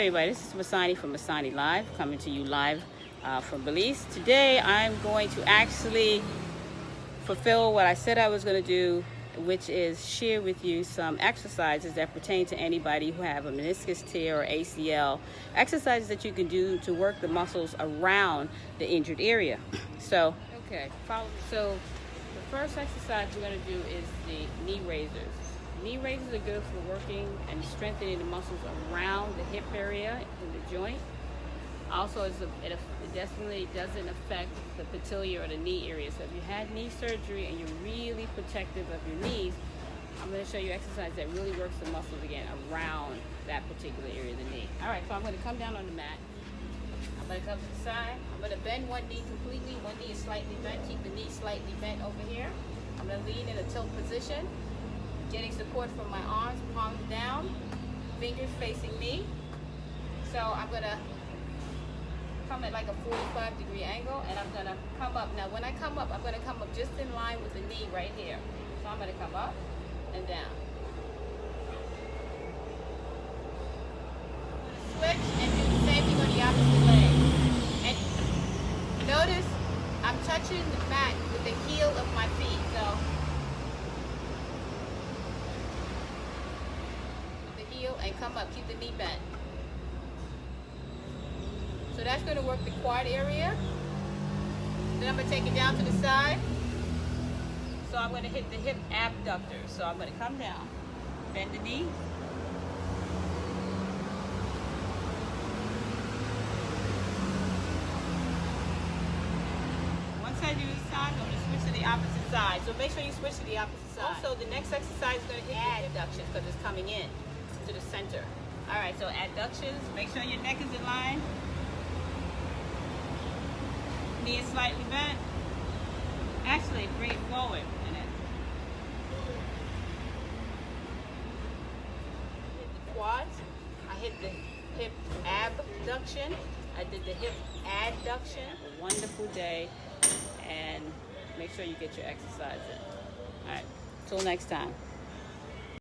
everybody, this is Masani from Masani Live, coming to you live from Belize. Today I'm going to actually fulfill what I said I was going to do, which is share with you some exercises that pertain to anybody who have a meniscus tear or ACL, exercises that you can do to work the muscles around the injured area. So, okay, follow me. So the first exercise we're going to do is the knee raisers. Knee raisers are good for working and strengthening the muscles around the hip area in the joint. Also, it definitely doesn't affect the patella or the knee area. So if you had knee surgery and you're really protective of your knees, I'm going to show you exercise that really works the muscles again around that particular area of the knee. All right, so I'm going to come down on the mat. I'm going to come to the side. I'm going to bend one knee completely. One knee is slightly bent. Keep the knee slightly bent over here. I'm going to lean in a tilt position, getting support from my arms, palms down, fingers facing me. So I'm going to come at like a 45-degree angle, and I'm going to come up. Now when I come up, I'm going to come up just in line with the knee right here. So I'm going to come up and down. Switch and do the same thing on the opposite leg. And notice I'm touching the mat with the heel of my feet. So with the heel and come up, keep the knee bent. So that's going to work the quad area. Then I'm going to take it down to the side. So I'm going to hit the hip abductor. So I'm going to come down, bend the knee. Once I do this side, I'm going to switch to the opposite side. So make sure you switch to the opposite side. Also, the next exercise is going to hit the abductions because it's coming in to the center. All right, so abductions, make sure your neck is in line. Knee is slightly bent. Actually, bring it forward. And then hit the quads. I hit the hip abduction. I did the hip adduction. A wonderful day, and make sure you get your exercise in. All right, till next time.